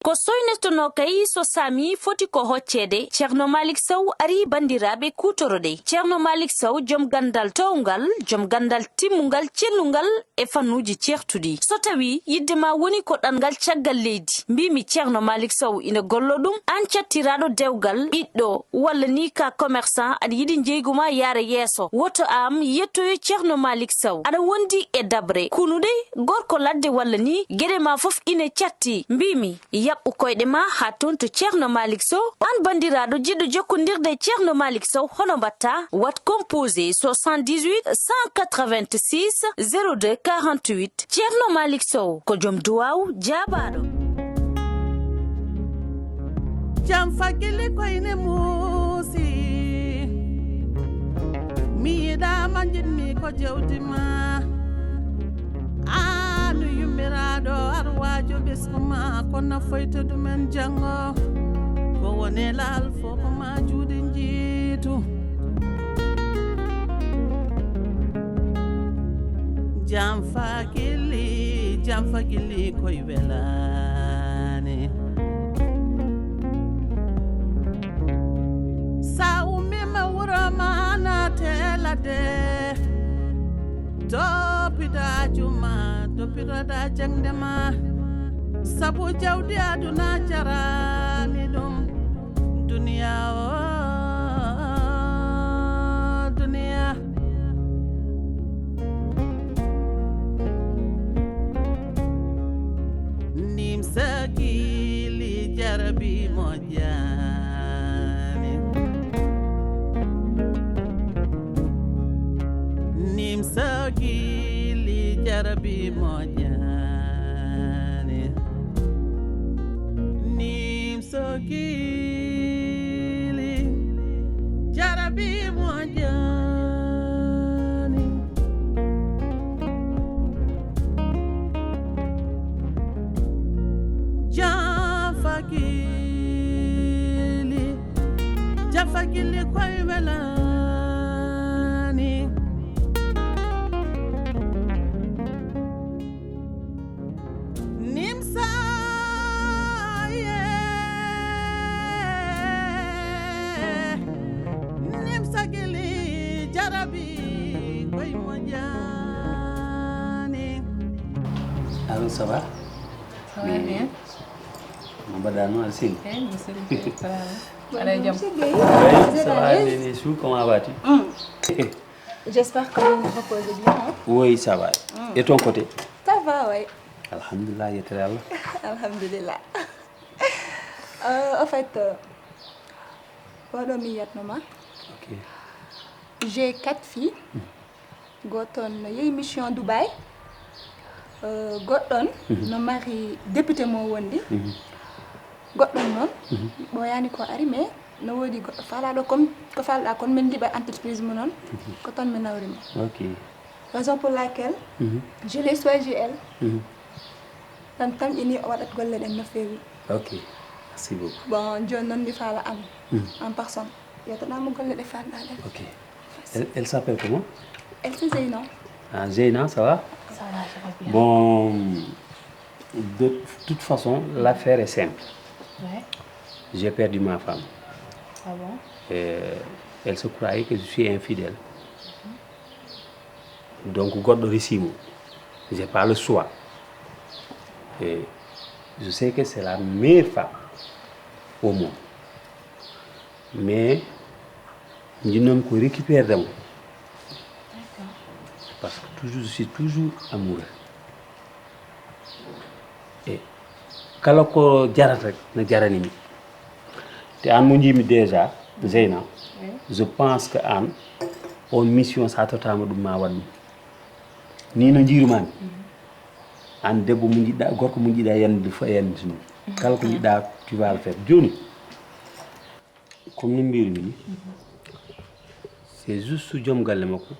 ko soynestono kay so sami foti ko hoccede Ceerno Malick Sow ari bandiraɓe kutorode. Ceerno Malick Sow jom gandal towgal, jom gandal timmungal, cellungal e fannuji certudi. So tawi yiddema woni ko ɗangal caggal leydi, mbimi Ceerno Malick Sow ina gollo ɗum, an cattiraɗo dewgal ɓiɗɗo walla ni ka commerçant aɗa yiɗi jeyguma yaara yeeso, woto am yettoyo Ceerno Malick Sow aɗa wondi e dabre kunude gorko ladde walla ni gueɗe ma fof ine catti. Mbimi yaɓɓu koyɗe ma ha ton to Ceerno Malick Sow. An bandiraɗo jiɗɗo jokkodirde Ceerno Malick Sow hono mbatta? Wat composé 78 186 02 48. Ceerno Malick Sow ko joom duwaw jaabaɗo. Jam fagile koyne musi mi yiɗa manjinmi ko jewdima anu yummiraɗo arwajo ɓeskuma kono foytudu men jango ko woni lal foko ma juuɗe jiitu jam fagili koye welani sa ummima wuro ma natelade toppita juma toppitoɗa jangde ma sabu jawdi aduna jarani ɗum duniya o duniya Nimso Guilli jarabi mojani Nimso Guilli jarabi mojani Nimso Guilli jarabi mojani Jafagili koye welani Nimso Nimso Guilli jarabi koye mojani. Allô, ça va? Ça va bien. Mon badano Alcine. Monsieur ça va. Allez, Ça va, Nénéchou, comment vas-tu? J'espère que vous vous reposez bien. Hein? Oui, ça va. Et ton côté? Ça va, oui. Alhamdulillah, yetterallah. Alhamdulillah. En fait, Ok. j'ai 4 filles. Goton, il y a une mission à Dubaï. Goton, mon mari député Mowondi. Goɗɗon noon ɓoyani ko ari mais no woodi goɗɗo faalaɗo comme ko falɗa kon min liɓa entreprise mu noon ko toon mi nawrima. Ok. Raison pour laquelle je l'ai choisi elle tan tamƴini o waɗat golle ɗen no feewi. Ok, merci beaucoup. Bon joni noon mi faala an en personne yettoɗamo golle ɗe falɗa ɗen. Ok. Elle s'appelle comment? Elle c'est Zeyna. Ah, Zeyna, ça va? Ça va, je vais bien. Bon, de toute façon, l'affaire est simple. Ouais. J'ai perdu ma femme. Ah bon? Elle se croyait que je suis infidèle. Donc, God Rissimo, je n'ai pas le choix. Et je sais que c'est la meilleure femme au monde. Mais, je ne peux récupérer de moi. Parce que je suis toujours amoureux. Et kala ko jarat rek na jaranimi te an mo jimi déjà Zeyna je pense que an on mission sa totama dum ma wadum ni no jirumani an debbo mo jidda gorko mo jidda yande fa yande sunu kala ko jidda tu vas le faire joni comme ni mbiri ni c'est juste jom galle makko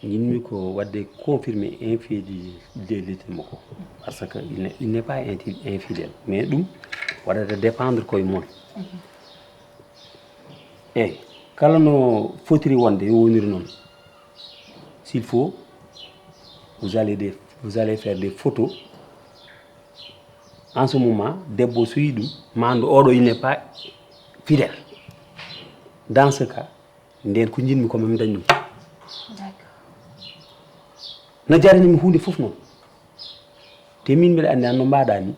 ñinmi ko wadde confirmer infidélité mako parce que il n'est pas infidèle mais dum wadata dépendre koye mon et kala no fotiri wonde yo woniri non s'il faut vous allez faire des photos en ce moment debbo so yi ɗum mandu oɗo il n'est pas fidèle dans ce cas nden ko jinmi ko mami dañ ɗum no jaranimi hunde fof noon te min mbiɗa andi an no mbaɗa ni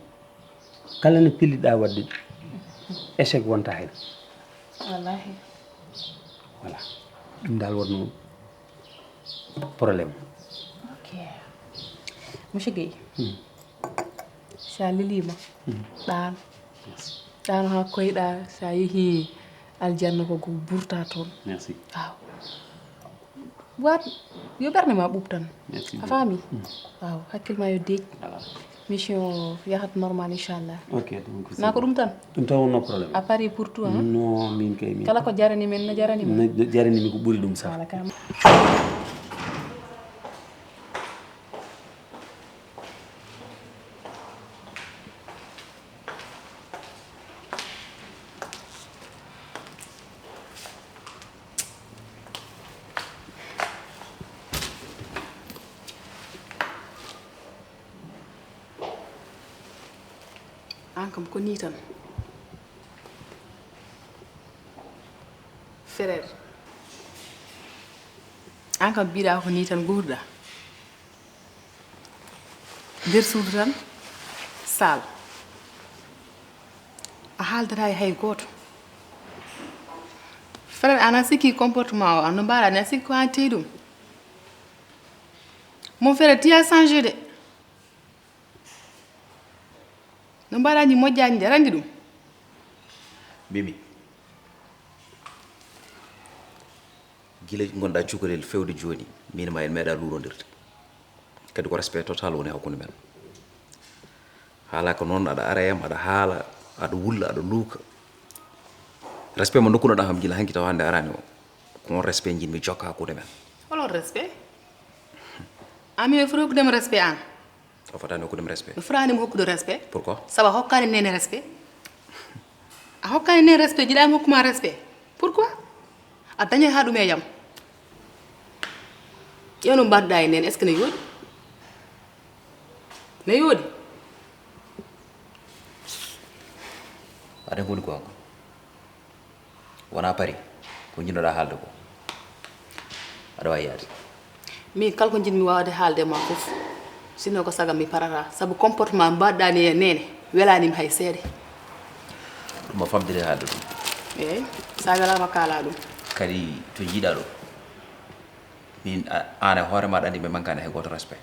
kala no pilliɗa wadde échec wonta hen wallahi voilà ɗum dal wonno probléme ok monsieur Guèye sa lilima ɗan ha koyɗa sa yeehi aljanna ko burta toon merci waaw wat yo ɓerde ma ɓuuɓ tan a faami waaw hakkille ma yo deej mission yahat normal inchallah ok donc na ko ɗum tan ɗum taw wonno probléme a pari pour tout hein non min kay min kala ko jarani men no jarani no jaranimi ko ɓuuri ɗum sax wala kam an kam ko ni tan frère an kam mbiɗa ko ni tan gurɗa nder suudu tan sal a haaldata e hay goto frère ana sikki comportement o an no mbaɗa ni a sikki ko an teyi ɗum mon frère tu as changé de no mbaɗani moƴƴani de randi ɗum Bibi gila gonɗa cukalel fewde joni min ma en meeɗa lurodirde kadi ko respect total woni hakkude men haala ko noon aɗa ara yam aɗa haala aɗa wulla aɗa luuka respect mo dokkunoɗa kam gila hanki taw hande arani o ko on respect jinmi jokka hakkude men holon respect ami e foti hokkudema respect an o fotani hokkudem respect mi fotanima hokkude respect pourquoi saabu a hokkani nene respect a hokkani nene respect jiɗami hokkuma respect pourquoi a dañay ha ɗum e jam ƴewno mbaɗɗa e nene est ce que ne yooɗi ne yooɗi aɗa goni gonga wona pari ko jinnoɗa haalde ko aɗa wawi yaade min kala ko jinmi wawde haalde ma foof sinno ko saga mi parata saabu comportement mbaɗɗani e nene welanimi hay seeɗa ɗum a famdiri haalde ɗum eyyi sa welama kala ɗum kadi to jiiɗa ɗo min an e hoore maɗa andi ɓe mankani hay goto respect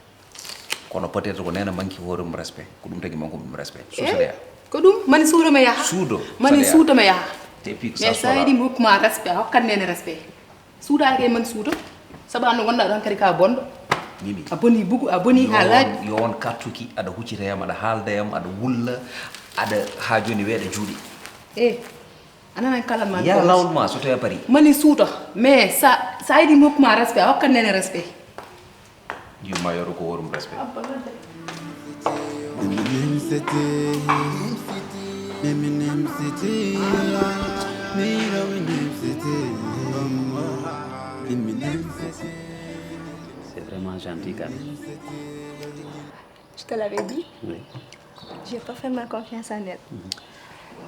kono peut être ko nena manki hoore mum respect ko ɗum tagui manko ɗum respect suusaɗeya ko ɗum mani suutoma yaha suudo mani suutoma yaha te pique mais sa yiɗi mi hokkuma respect a hokkat nene respect suuɗade kay mani suuto saabu anno gonɗa ɗon kadi ka bonɗo Mimi a boni bugu a boni ha laaɓi yo on kattuki aɗa huccitayam aɗa haaldayam aɗa wulla aɗa ha joni weeɗa juuɗe a nanan kalanma ya lawol ma so tawi a pari mani suuto mais sa yiɗi mi hokkuma respect a hokkat nene respect yumma yoro ko worum respect c'est vraiment gentil quand même. Je te l'avais dit. Oui. J'ai parfaitement confiance en elle.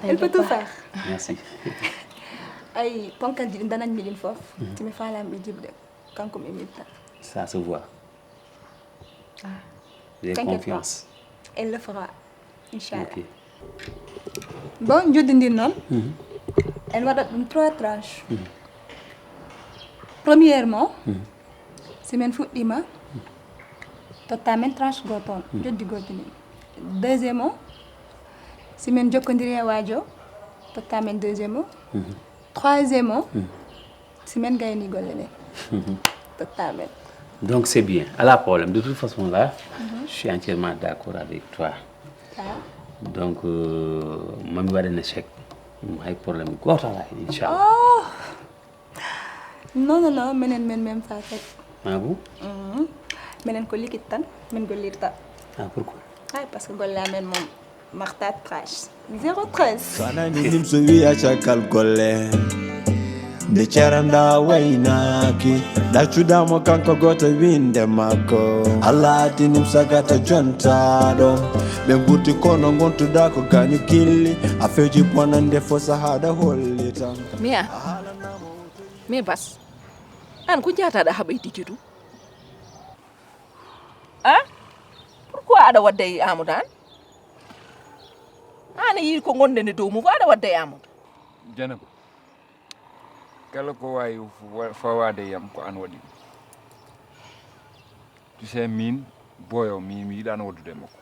Elle peut tout faire. Merci. Ay ponkal ji danañ mi din fof timi falam bi jibde kankum imita. Ça se voit. J'ai T'inquiète confiance. Elle le fera inchallah. Ok. Bon jodindir non. Elle va dans 3 tranches. Premièrement, si men fuɗɗima totta men tranche goton joddi gotini. Deuxièmement, si men jokkodiri e wajo totta men deuxièmement. Troisièmement, si men gayni golle ɗe totta men. Donc c'est bien. À la problème. De toute façon là, je suis entièrement d'accord avec toi. Donc mami waɗa un échec. Hay problème goto ala hen inchallah. Oh non non non menen men même ça fait. Ah bon? Menen ko likit tan men gollirta. Ah pourquoi? Ay parce que golle amen mom martat trash 013. Sana ni Nimso wi a chakal golle nde caranda waynaki ɗaccudamo kanko goto winde makko allah addi Nimso gata jontaɗo ɓe gurti kono gontuɗa ko kañum Guilli a feji bonande fo sahaɗa holli tan Mia me bas an ko jataɗa haɓay dijudu ah pourquoi aɗa wadda e Amadou an yi ko gondene dow mum ko aɗa wadda e Amadou Janaba kala ko wawi fawade yam ko an waɗi tu sais min boyo mi yiɗano waddude makko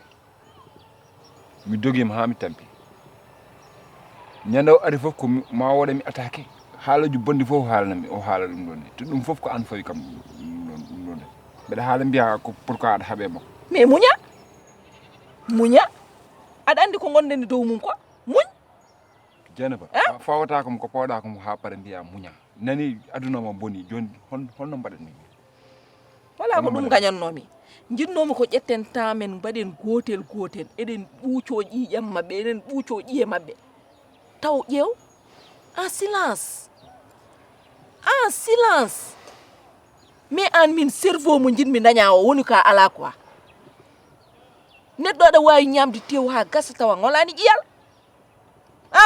mi dogima ha mi tampi ñande o ari fof ko ma waɗami attaqué haalaji bonde fof haalnami o haala ɗum ɗon to ɗum fof ko an fawi kam ɗum ɗon mbeɗa haala mbiya ko pourquoi aɗa haaɓe makko mais muña aɗa andi ko gondene dow mum ko muñ Janaba fawata kom ko pawɗa kom ha pare mbiya muña nani aduna ma boni joni holno mbaɗatmi wala ko ɗum gañannomi jinnomi ko ƴetten temps men mbaɗen gotel eɗen ɓuuco ƴiƴam mabɓe eɗen ɓuuco ƴiye mabɓe taw ƴeew en silence mais an min cerveau mo jinmi daña o woni ka ala quoi neɗɗo aɗa wawi ñamde tew ha gasa tawa ngolani ƴiyal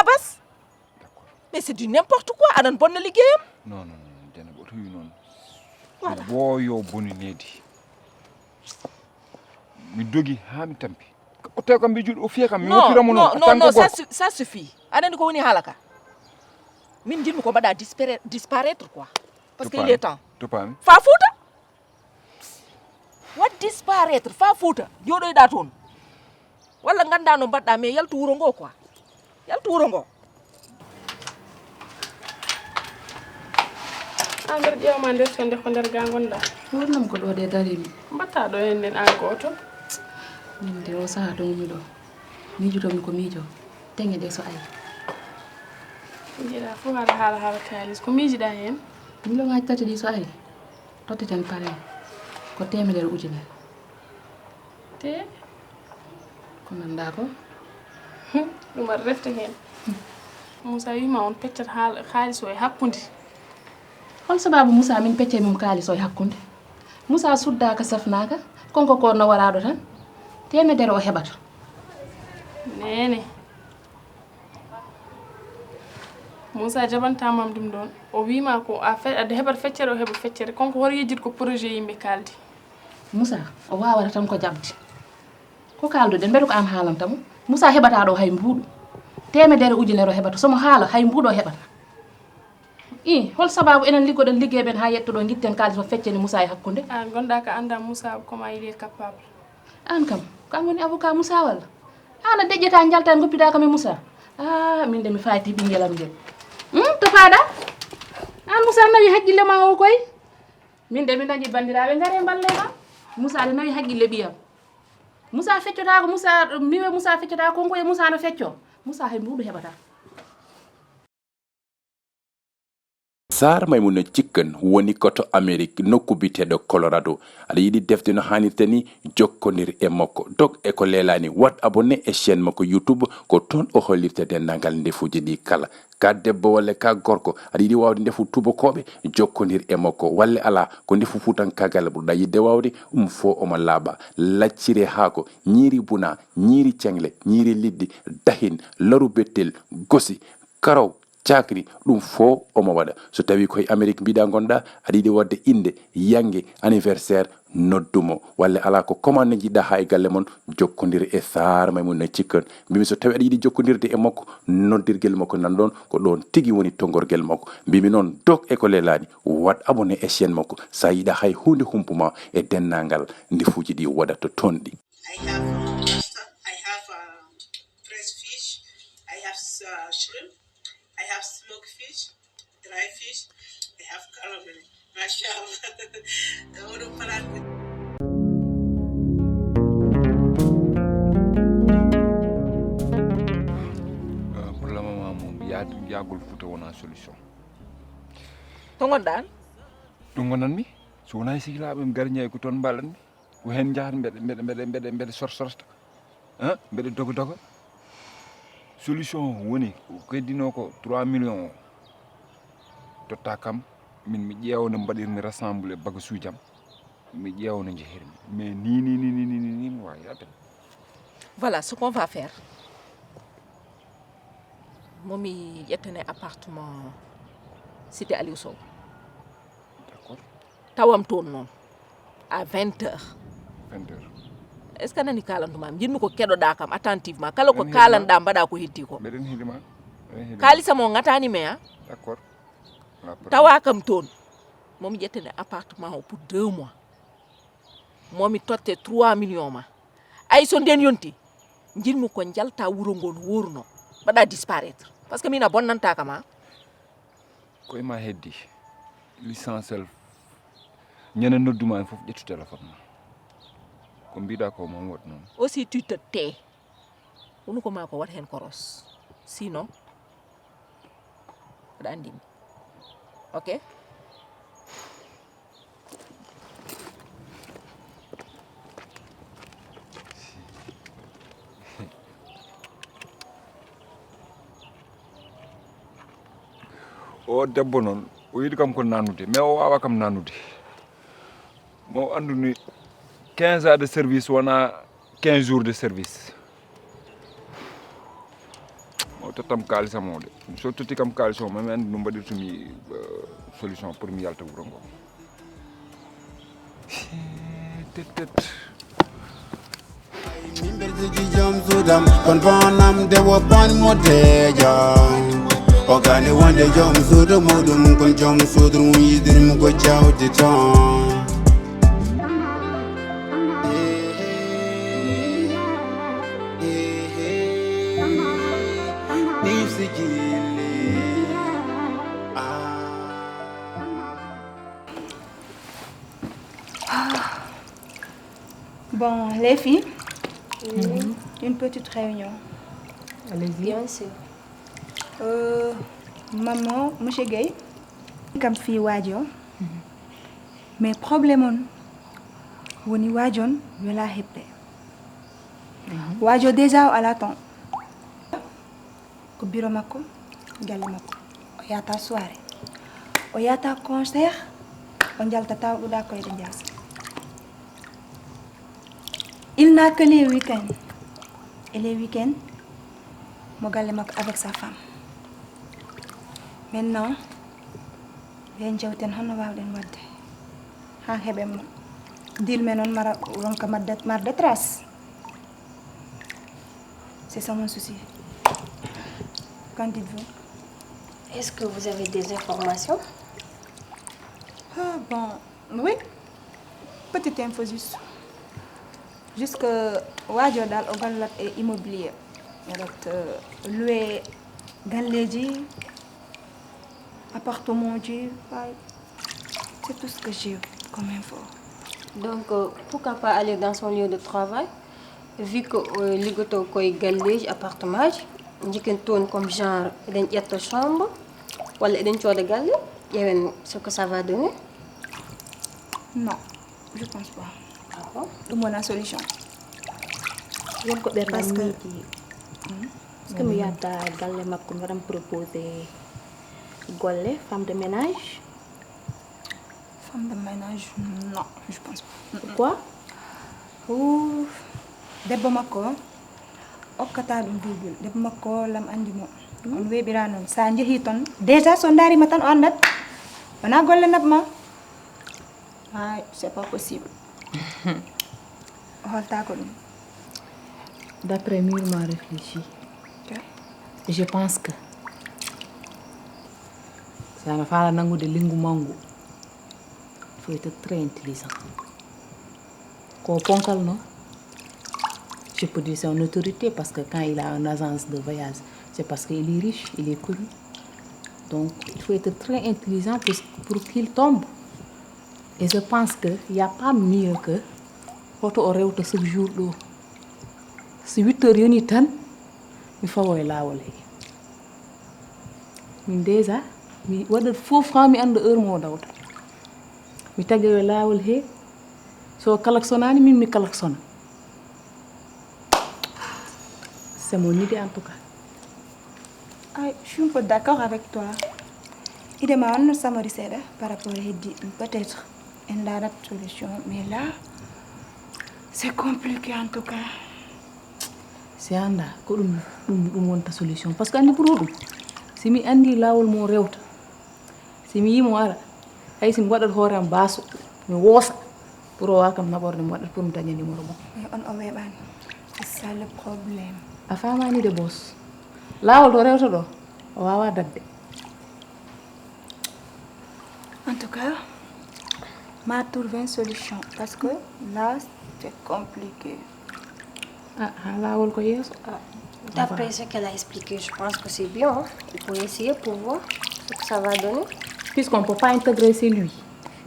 bas mais c'est du n'importe quoi aɗan bonna liggeyam non Janaba o tawi noon so booyo boni needi mi dogi ha mi tampi o tawi kam mbi juuɗe o fiya kam mi woppiramo non ça suffit aɗa andi ko woni haala ka min jinmi ko mbaɗa disparaître quoi parce que il est temps to paami fa Fouta wat disparaître fa Fouta joɗoyɗa toon walla ganda no mbaɗɗa mais yaltu wuro ngo quoi yaltu wuro ngo an nder ƴewma nder to nde ko nder ga gonɗa wonnam ko ɗo de darimi mbatta ɗo hen nden an goto min de o saha ɗomi ɗo miijotomi ko miijo teŋe ɗe so ayi jiiɗa fof haɗa haala kalis ko miijiɗa hen million ngaji tati ɗi so ayi totteten pare ko temedere ujunere te ko nanda ko ɗum waɗa refta hen Moussa wima on peccat haalis o e hakkude hol sababu Moussa min pecce mum kalis o e hakkude Moussa suddaka safnaka konko ko no waraɗo tan temedere o heɓata nene Moussa jabantamam ɗum ɗon o wima ko aɗa heɓat feccere o heɓa feccere konko hor yejjid ko projet yimɓe kaldi Moussa o wawata tan ko jabde ko kalduɗen mbeɗa ko an haalantamo Moussa heɓata ɗo hay mbuuɗu temedere ujunere o heɓata somo haala hay mbuuɗo o heɓata hol sababu enen liggoɗen liggeɓen ha yettoɗo guitten kalis o fecceni Moussa e hakkude an gonɗa ka anda Moussa comment il est capable an kam ko an woni avocat Moussa walla an a deƴƴeta jalta goppida kam e Moussa min de mi faati ɓinguelam nguel to paɗa an Moussa nawi haqqille ma o koy min de mi dañi bandiraɓe gaare ballema Moussa de nawi haqqille ɓiyam Moussa feccota ko Moussa miwe Moussa feccota konko e Moussa no fecco Moussa hay mbuɗu heɓata Sar Maimouna Chicken woni koto Amerique nokku biteɗo Colorado aɗa yiɗi defde no hannirta ni jokkodir e makko dog e ko leelani wat abonné e chaîne makko YouTube ko toon o hollirta dendagal ndefuji ɗi kala ka debbo walla ka gorko aɗa yiɗi wawde ndefu tubakoɓe jokkodir e makko walla ala ko ndefu futankagal ɓurɗa yidde wawde fo omo laaɓa laccire haako ñiiri buna ñiiri cengle ñiiri liɗɗi dahin laru bettel gosi karaw cakri ɗum fo omo waɗa so tawi koye Amérique mbiɗa gonɗa aɗa yiɗi wadde inde yangue anniversaire noddumo walla ala ko commande jiɗɗa ha e galle mon jokkodir e Sar Maimouna Chicken mbimi so tawi aɗa yiɗi jokkodirde e makko noddirguel makko nan ɗon ko ɗon tigui woni tongorguel makko mbimi noon dog e ko leelani wat abonné e chaîne makko sa yiɗa hay hunde humpuma e dennagal ndefuji ɗi waɗata toon ɗi I have fresh fish, I have shrimp, I have smoked fish, dry fish, I have calamari. Mashallah. pour le moment moom yaagul Fouta wona solution to gonɗan ɗo gonanmi so wona sihilaɓe mi gariñayi ko toon mbaɗanmi ko hen jahat mbeɗe sorsorta mbeɗe doga solution woni ko heddino ko 3 millions totta kam min mi ƴeewno mbaɗirmi rassemblé bagasuujam mi ƴeewno njehirmi mais ni mi wawi yaade. Voilà ce qu'on va faire. Momi ƴettane appartement cité Aliou Sow. D'accord. Tawam toon noon à 20h. 20h. Est ce que nani kalantuma jinmi ko keɗoɗa kam attentivement kala ko kalanɗa mbaɗa ko heddi ko. Mbeɗen heɗima. Kalisa mo gatani me ha. D'accord. Tawa kam toon momi ƴettane appartement o pour 2 mois. Momi totte 3 millions ma. Ay so nden yonti jinmi ko jalta wuro ngol worno mbaɗa disparaître parce que mina bonnanta kam ha. Koye ma heddi l'essentiel ñana nodduma en fof ƴettu téléphone ma ko mbiɗa ko mom waɗ noon. Aussi tu te tais wonu ko ma ko wat hen koros sinon aɗa andimi ok. O debbo noon o yiɗi kam ko nanude mais o wawa kam nanude mo anduni 15 ans de service wona 15 jours de service o tottam kalisam o de so totti kam kalis o mami andi no mbaɗirtumi solution pour mi yalta wuro ngo tet min beltiji jom sudam kon bonam de wo ban modeja o gane wonde jom suudu muɗum kon jom suudu mum yidirmi ko jawdi ton nifsi Guilli Bon, les filles, une petite réunion. Allez-y. Bien sûr. Maman, monsieur Gueye, comme fille wadio, mais problème on, woni wadion, wala hebde. Wadio déjà à la temps. Ko bureau mako, galle mako. O yata soirée. O yata concert, on jalta tawɗuɗa koyɗe jasa. Il n'a que les week-ends. Et les week-ends, mo galle mako avec sa femme. Maintenant, ɓen jewten hono wawɗen wadde ha heɓen mo dil men on mara ronka marde trace. C'est ça mon souci. Qu'en dites-vous? Est-ce que vous avez des informations? Ah bon, oui. Petite info juste. Jusque wajo dal o gallat e immobilier. Aɗat loué galleji, appartement, c'est tout ce que j'ai comme info. Donc, pourquoi pas aller dans son lieu de travail, vu que ligoto koy galleji, appartement, jiken tourne comme genre eden yetta chambre, wala eden coda galle, yewen ce que ça va donner? Non, je pense pas. Ah bon? C'est mon solution. Parce que est-ce que mi yadda galle makko waɗan proposer golle femme de ménage? Femme de ménage, non, je pense pas. Pourquoi? Debbo makko okkata ɗum duuɓol. Debbo makko lam andi mo. On weeɓira noon sa jeehi toon déjà so darima tan o andat wona golle nabma. Ah, c'est pas possible. Holtako ɗum. D'après mûrement réfléchi, je pense que ça ne fala nangu de lingu mangu. Il faut être très intelligent. Ko ponkal non, je peux dire c'est une autorité parce que quand il a une agence de voyage, c'est parce qu'il est riche, il est connu. Donc il faut être très intelligent pour qu'il tombe. Et je pense qu'il n'y a pas mieux que photo au rewto ce jour là. Si 8 heures yoni tan mi fawoy lawol he min déjà mi waɗat fof ha mi anda heure mo dawta mi tagoyo lawol he so klaxonani min mi klaxona. C'est mon idée en tout cas. Ah, je suis un peu d'accord avec toi. idée ma on samari seda par rapport à heddi peut-être une solution mais là c'est compliqué en tout cas. si anda ko ɗum wonta solution par ce que andi ɓuro ɗum simi andi lawol mo rewta simi yimo ara hay simi waɗat hoore am baaso mi woosa pour o wawa kam naɓorde mi waɗat pour mi daña numéro mo mais on o weɓani c'est ça le problème. a famani de boss lawol to rewta ɗo o wawa dadde. En tout cas ma trouvé une solution parce que là c'est compliqué. lawol ko yeeso. D'après ce qu'elle a expliqué, je pense que c'est bien. Hein? Il faut essayer pour voir ce que ça va donner. Puisqu'on ne peut pas intégrer chez lui.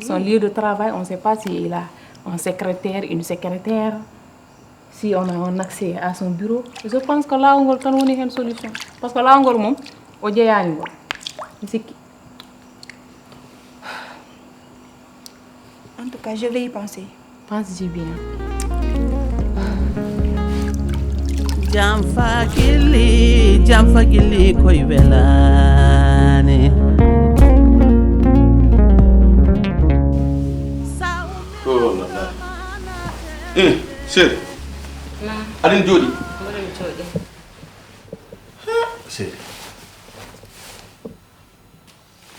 Son lieu de travail, on ne sait pas s'il a un secrétaire, une secrétaire, si on a un accès à son bureau. Je pense que là, on a une solution. Parce que là, on a une En tout cas, je vais y penser. Pense-y bien. Jamfa Guilli koy welane. Oh là là. Sir. Aɗen jooɗi? Mboɗon jooɗi. Sir.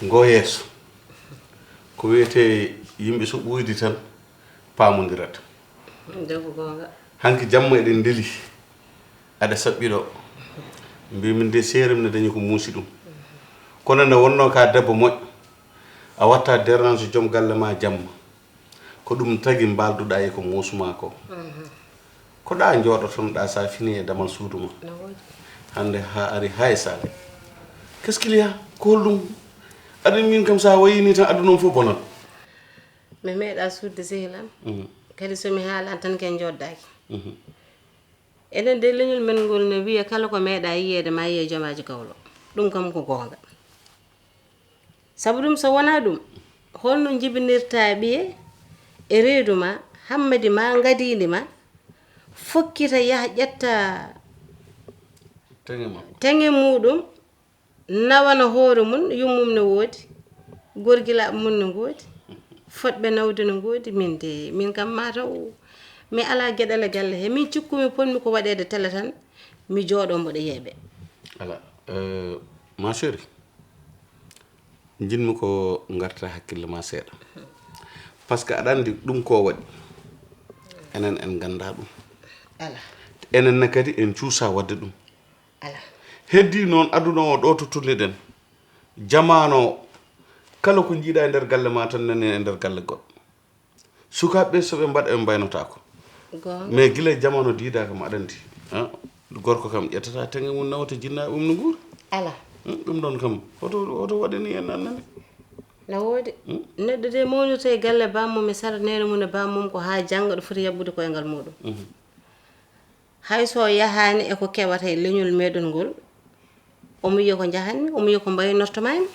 Ngo yeeso ko wiyete yimɓe so ɓuydi tan paamodirata. Defu gonga. Hanki jamma eɗen ndeli aɗa saɓɓiɗo mbimin de seerim ne dañi ko muusi ɗum kono nde wonno ka debbo moƴƴo a watta dérange joom galle ma jamma ko ɗum tagi mbalduɗa e ko muusuma ko ko ɗa jooɗotonoɗa sa fini e damal suudu ma hande ha ari hay sale qu'est ce qu'il y a ko holɗum aɗa min kam sa wayini tan aduna fof bonon mi meeɗa sudde sehilam kadi somi haalan tan ken joddaki enen de leñol men ngol ne wiya kala ko meeɗa yiyede ma yiye jomaji kawlo ɗum kam ko gonga sabu ɗum so wona ɗum holno jibinirta ɓiye e reedu ma hammadi ma gadidi ma fokkita yaha ƴetta teŋe muɗum nawana hoore mum yummum ne woodi gorgilaɓe mum ne goodi fotɓe nawde ne goodi min kam mataw mi ala gueɗale galle he min cikkumi ponmi ko waɗede télé tan mi jooɗo mboɗo yeeɓe ala ma chéri jinmi ko garta hakkille ma seeɗa par ce que aɗa andi ɗum ko waɗi enen en ganda ɗum ala enen kadi en cuusa wadde ɗum ala heddi noon aduna o ɗo to tulleɗen jamano kala ko jiiɗa e nder galle ma tan nani e nder galle goɗɗo sukaɓeɓe soɓe mbaɗa ɓe mbaynotako mais guila jamano diidaka ma aɗa andi gorko kam ƴettata teŋe mum nawta jinnaɓe mum no guuri ala ɗum ɗon kam oto waɗani en annane na woodi neɗɗo de mawnirta e galle bammum e sara nene mum e bammum ko ha jangga ɗo foti yabbude koyngal muɗum hay so yahani eko keɓata e leñol meɗen ngol omo wiya ko jahanmi omo wiya ko mbaynortomami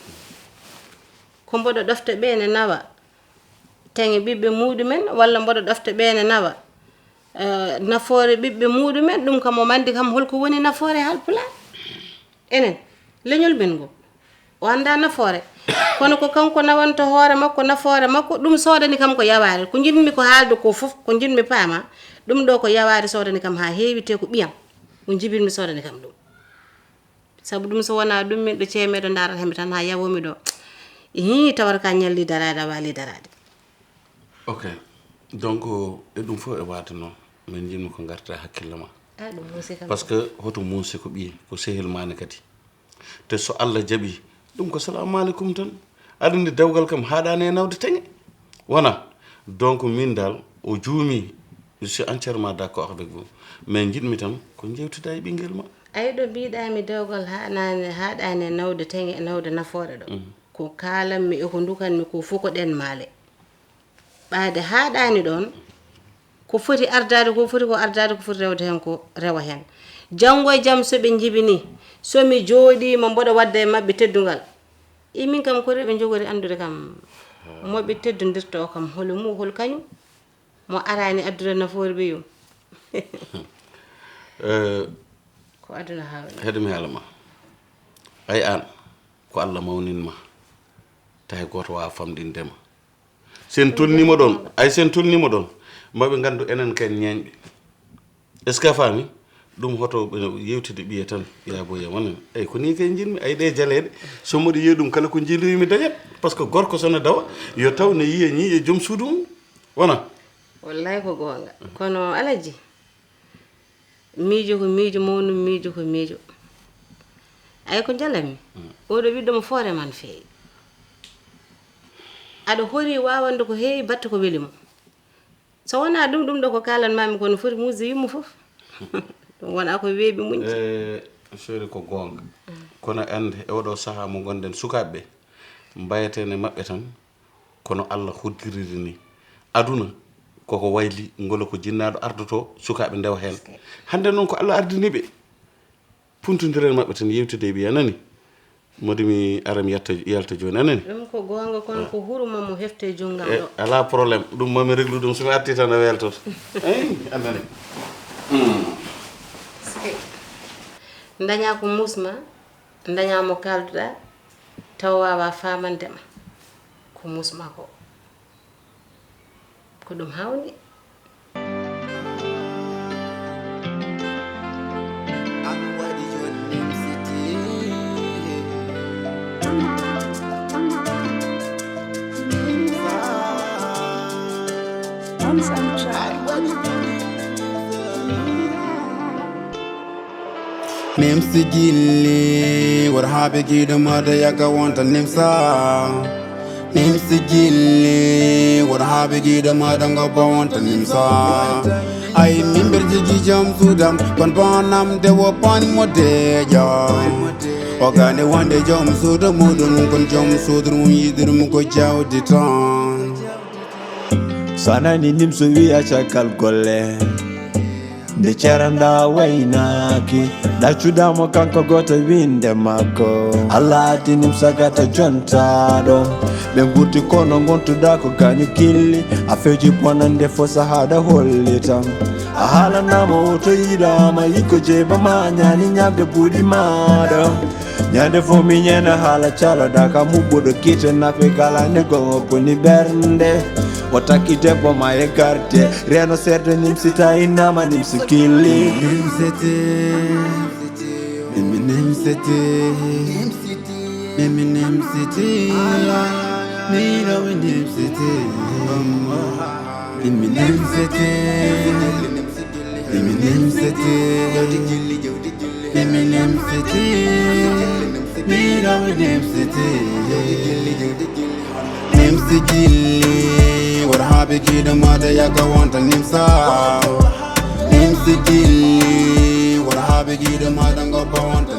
ko mboɗo ɗofta ɓe ne nawa teŋe ɓiɓɓe muɗumen walla mboɗo ɗofta ɓe ne nawa nafoore ɓiɓɓe muɗumen ɗum kam o mandi kam holko woni nafoore halpulaar enen leñol men ngol o anda nafoore kono ko kanko nawanta hoore makko nafoore makko ɗum soodani kam ko yawaare ko jinmi ko haalde ko fof ko jinmi paama ɗum ɗo ko yawaare soodani kam ha heewite ko ɓiyam ko jibinmi soodani kam ɗum sabu ɗum so wona ɗum min ɗo ceemeɗo ndarat hembe tan ha yawomi ɗo tawata ka ñalli darade a waali darade ok donc e ɗum fof e wade noon min jinmi ko garta hakkille ma ɗum muusi kam par ce que hoto muusi ko ɓiye ko sehil mane kadi te so Allah jaaɓi ɗum ko salamu aleykum tan aɗa andi dewgal kam haɗani e nawde teŋe wona donc min dal o juumi je suis entièrement d'accord avec vous mais jiɗmi tan ko jewtida e ɓinguel ma ay ɗo mbiɗami dewgal haɗani e nawde teŋe e nawde nafoore ɗo ko kalanmi e ko dukanmi ko fof ko ɗen maale ɓaade haɗani ɗon ko foti ardade ko foti ko ardade ko foti rewde hen ko rewa hen janggo e jaam soɓe jibini somi jooɗima mboɗo wadda e mabɓe teddugal min kam ko reɓe jogori andude kam moɓe teddodirta o kam holo mu hol kañum mo arani addude nafoore ɓe yum ko aduna hawni heɗumi haala ma ay an ko Allah mawninma tay goto wawa famɗindema sen tolnima ɗon ay sen tolnima ɗon maɓe gandu enen ken ñeñɓe est ce que a faami ɗum hoto yewtide ɓiye tan yaboya wona eyyi ko ni kay jinmi ay ɗe jaleɗe so mboɗo yiya ɗum kala ko jilimi dañat par ce que gorko sono dawa yo taw ne yiya ñi e joom suudu mum wona wallahi ko gonga kono alaji miijo ko miijo mawnum miijo ko miijo ay ko jalanmi oɗo ɓiɗɗo mo foore man feewi aɗa hori wawande ko heewi batte ko weeli mo so wona ɗum ɗo ko kalanmami kono foti musde yimmo foof ɗum wona ko weeɓi muñde sori ko gonga kono ande e oɗo saaha mo gonɗen sukaɓeɓe mbayatene mabɓe tan kono Allah hoddiriri ni aduna koko wayli ngolo ko jinnaɗo ardoto sukaɓe ndewa hen hande noon ko Allah ardiniɓe puntodiren mabɓe tan yewtide ɓiya nani modi mi ara mi yalta joni anani ɗum ko gonga kono ko huruma mo hefte junggam ɗo ala probléme ɗum mami réglu ɗum somi arti tan a weltoto eyi anani daña ko musma daña mo kalduɗa taw wawa famandema ko musma ko ɗum hawni Nimso Guilli what habe gido mother yaga wanta nimsa Nimso Guilli what habe gido mother go wanta nimsa ay mimber jiji jam sudam kon bonam de wo pon mode ja ogane wande jam sudu mudum kon jam sudu yidirum ko jawdi ton sanani nimso wi acha kal golle de charanda wainaki dacudamo kanko goto winde makko Allah nimsa gata jontado ɓe ɓurti kono gontuɗa ko kañum Guilli a feji bonande fo sahada hollitam a haalanama o to yiɗama yikko jeebama ñani ñamde buuɗi maɗo ñande fo mi ñena haala caloɗa ka mubɓuɗo kite nafe kala nego boni ɓernde o takki debbo ma e garde reno serde nimsita innama Nimso Guilli nimsete mimi nimsete mimi nimsete mira we nimsete mimi nimsete mimi nimsete mimi nimsete mira we nimsete Nimso Guilli what habe gido mother yaga wanta nimsa Nimso Guilli what habe gido mother go wanta